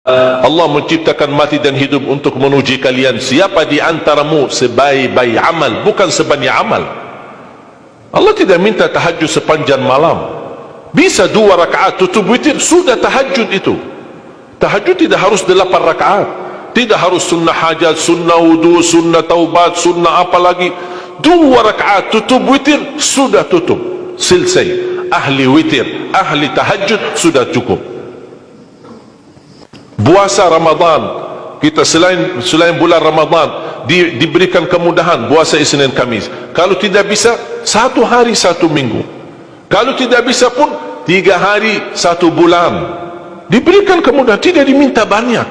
Allah menciptakan mati dan hidup untuk menuji kalian. Siapa di antaramu sebaik-baik amal, bukan sebanyak amal. Allah tidak minta tahajud sepanjang malam. Bisa 2 rakaat tutup witir, sudah tahajud itu. Tahajud tidak harus 8 rakaat, tidak harus sunnah hajat, sunnah wudu, sunnah taubat, sunnah apa lagi. 2 rakaat tutup witir, sudah tutup, selesai. Ahli witir, ahli tahajud sudah cukup. Puasa Ramadan, kita selain bulan Ramadan diberikan kemudahan puasa Isnin Kamis. Kalau tidak bisa 1 hari 1 minggu, kalau tidak bisa pun 3 hari 1 bulan, diberikan kemudahan. Tidak diminta banyak,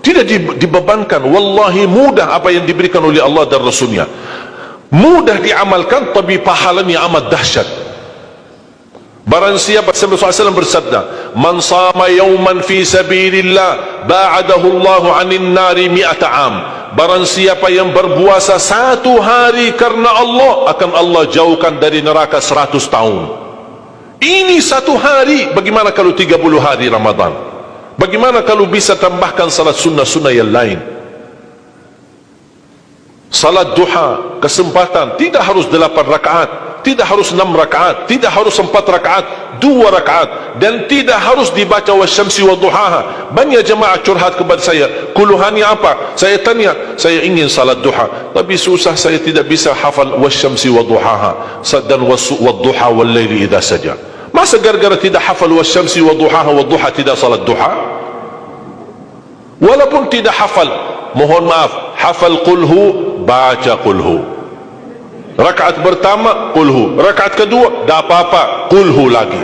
tidak dibebankan. Wallahi mudah apa yang diberikan oleh Allah dan Rasulnya, mudah diamalkan, tapi pahalanya amat dahsyat. Barang siapa, Rasulullah SAW bersabda, man sama yawman fi sabilillah ba'adahu Allahu 'anil nari 100 am. Barang siapa yang berpuasa 1 hari karena Allah, akan Allah jauhkan dari neraka 100 tahun. Ini 1 hari. Bagaimana kalau 30 hari Ramadan? Bagaimana kalau bisa tambahkan salat sunnah-sunnah yang lain? Salat duha, kesempatan, tidak harus 8 rakaat, tidak harus 6 rakaat, tidak harus 4 rakaat, 2 rakaat, dan tidak harus dibaca wasyamsi wa duhaha. Banyak jemaah curhat kepada saya, keluhannya apa? Saya tanya, saya ingin salat duha, tapi susah, saya tidak bisa hafal wasyamsi wa duhaha dan wadduha wal laili idza saja. Masa gara-gara tidak hafal wasyamsi wa duhaha wa duha tidak salat duha? Walaupun tidak hafal, mohon maaf, hafal qulhu, baca qulhu. Rakaat pertama qulhu, rakaat kedua dah apa-apa, qulhu lagi.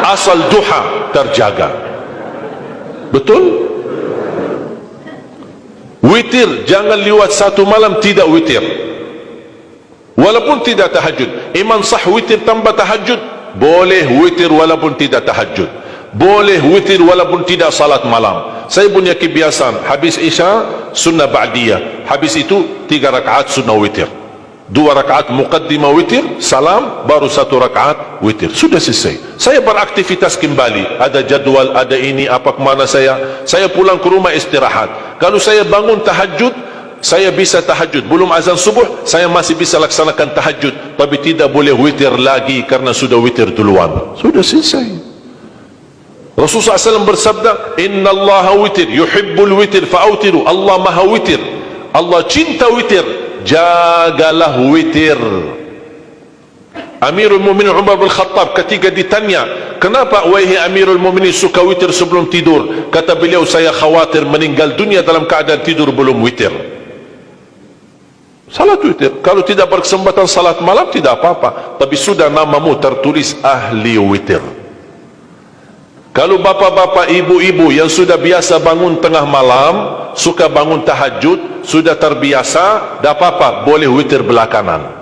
Asal duha terjaga. Betul? Witir jangan lewat 1 malam tidak witir, walaupun tidak tahajud. Iman sah witir tambah tahajud, boleh witir walaupun tidak tahajud, boleh witir walaupun tidak salat malam. Saya punya kebiasaan, habis isya sunnah ba'diyah, habis itu 3 rakaat sunnah witir, 2 rakaat muqaddimah witir, salam, baru 1 rakaat witir, sudah selesai. Saya beraktivitas kembali, ada jadwal, ada ini, apa kemana saya pulang ke rumah istirahat. Kalau saya bangun tahajud, saya bisa tahajud, belum azan subuh saya masih bisa laksanakan tahajud, tapi tidak boleh witir lagi karena sudah witir duluan, sudah selesai. Rasulullah SAW bersabda, Inna Allah witir, yuhibbul witir, fa'autiru. Allah maha witir, Allah cinta witir, jagalah witir. Amirul Mu'minin Umar bin Khattab ketika ditanya, kenapa wahai Amirul Mu'minin suka witir sebelum tidur? Kata beliau, saya khawatir meninggal dunia dalam keadaan tidur belum witir. Salat witir, kalau tidak berkesempatan salat malam tidak apa-apa, tapi sudah namamu tertulis ahli witir. Kalau bapak-bapak, ibu-ibu yang sudah biasa bangun tengah malam, suka bangun tahajud, sudah terbiasa, tak apa-apa, boleh witir belakangan.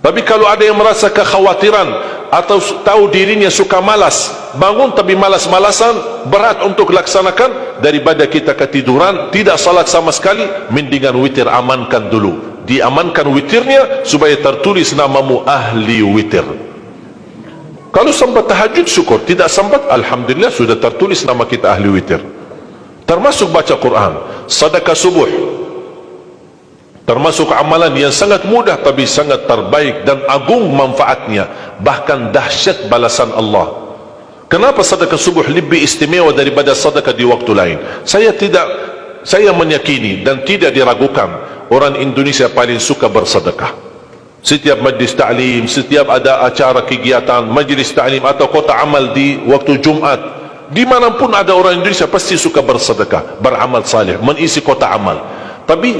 Tapi kalau ada yang merasa kekhawatiran atau tahu dirinya suka malas, bangun tapi malas-malasan, berat untuk laksanakan, daripada kita ketiduran, tidak salat sama sekali, mendingan witir amankan dulu. Diamankan witirnya supaya tertulis namamu ahli witir. Kalau sempat tahajud syukur, tidak sempat alhamdulillah sudah tertulis nama kita ahli witir. Termasuk baca Quran, sedekah subuh, termasuk amalan yang sangat mudah tapi sangat terbaik dan agung manfaatnya, bahkan dahsyat balasan Allah. Kenapa sedekah subuh lebih istimewa daripada sedekah di waktu lain? Saya meyakini dan tidak diragukan, orang Indonesia paling suka bersedekah. Setiap majlis ta'lim, setiap ada acara kegiatan majlis ta'lim atau kota amal di waktu Jumat, dimanapun ada orang Indonesia pasti suka bersedekah, beramal saleh, mengisi kota amal. Tapi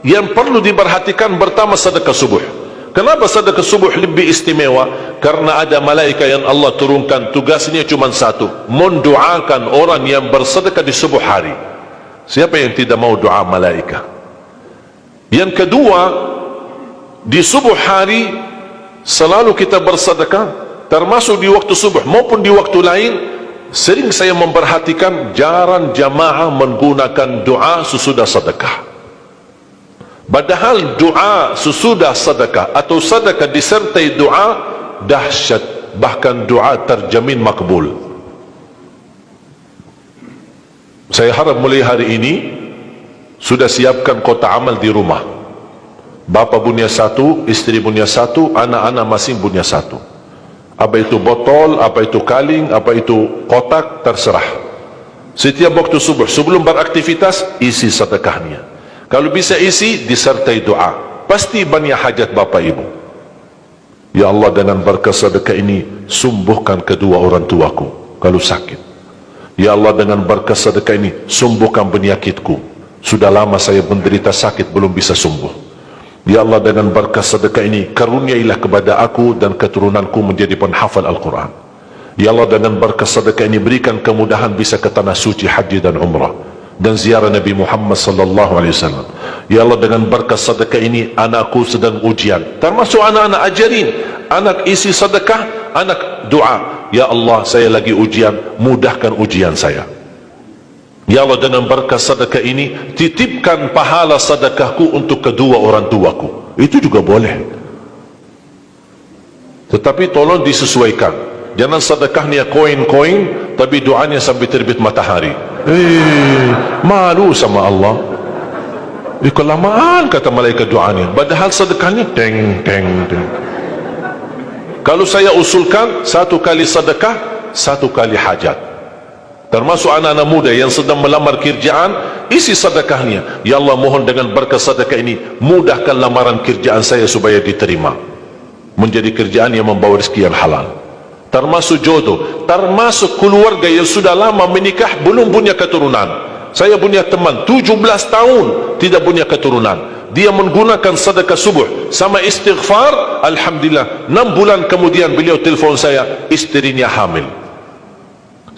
yang perlu diperhatikan pertama sedekah subuh. Kenapa sedekah subuh lebih istimewa? Karena ada malaikat yang Allah turunkan, tugasnya cuma satu, mendoakan orang yang bersedekah di subuh hari. Siapa yang tidak mau doa malaikat? Yang kedua, di subuh hari selalu kita bersedekah, termasuk di waktu subuh maupun di waktu lain. Sering saya memperhatikan jarang jamaah menggunakan doa sesudah sedekah, padahal doa sesudah sedekah atau sedekah disertai doa dahsyat, bahkan doa terjamin makbul. Saya harap mulai hari ini sudah siapkan kotak amal di rumah. Bapa punya satu, istri punya satu, anak-anak masing punya satu. Apa itu botol, apa itu kaling, apa itu kotak, terserah. Setiap waktu subuh sebelum beraktivitas, isi sedekahnya. Kalau bisa isi disertai doa, pasti banyak hajat bapa ibu. Ya Allah, dengan berkah sedekah ini sembuhkan kedua orang tuaku kalau sakit. Ya Allah, dengan berkah sedekah ini sembuhkan penyakitku, sudah lama saya menderita sakit belum bisa sembuh. Ya Allah, dengan berkah sedekah ini karuniailah kepada aku dan keturunanku menjadi penghafal Al-Quran. Ya Allah, dengan berkah sedekah ini berikan kemudahan bisa ke tanah suci haji dan umrah dan ziarah Nabi Muhammad sallallahu alaihi wasallam. Ya Allah, dengan berkah sedekah ini anakku sedang ujian, termasuk anak-anak, ajarin anak isi sedekah, anak doa. Ya Allah, saya lagi ujian, mudahkan ujian saya. Ya Allah, dengan berkah sedekah ini titipkan pahala sedekahku untuk kedua orang tuaku. Itu juga boleh, tetapi tolong disesuaikan. Jangan sedekahnya koin-koin tapi doanya sampai terbit matahari. Malu sama Allah. Kelamaan kata malaikat doanya, padahal sedekahnya teng teng teng. Kalau saya usulkan, satu kali sedekah, satu kali hajat. Termasuk anak-anak muda yang sedang melamar kerjaan, isi sedekahnya. Ya Allah, mohon dengan berkat sedekah ini mudahkan lamaran kerjaan saya supaya diterima, menjadi kerjaan yang membawa rezeki yang halal. Termasuk jodoh, termasuk keluarga yang sudah lama menikah belum punya keturunan. Saya punya teman 17 tahun tidak punya keturunan. Dia menggunakan sedekah subuh sama istighfar, alhamdulillah 6 bulan kemudian beliau telefon saya, istrinya hamil.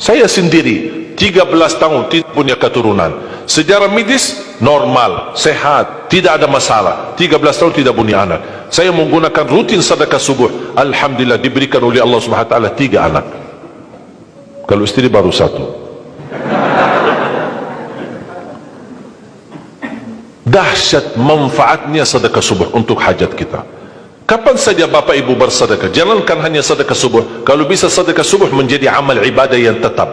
Saya sendiri 13 tahun tidak punya keturunan. Secara medis normal, sehat, tidak ada masalah. 13 tahun tidak punya anak. Saya menggunakan rutin sedekah subuh, alhamdulillah diberikan oleh Allah Subhanahu wa taala 3 anak. Kalau istri baru 1. Dahsyat manfaatnya sedekah subuh untuk hajat kita. Kapan saja Bapak Ibu bersedekah, jangankan hanya sedekah subuh. Kalau bisa sedekah subuh menjadi amal ibadah yang tetap.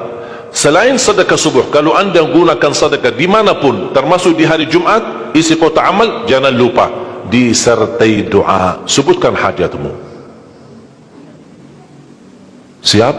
Selain sedekah subuh, kalau anda gunakan sedekah dimanapun, termasuk di hari Jumat, isi kotak amal, jangan lupa disertai doa. Sebutkan hajatmu. Siap?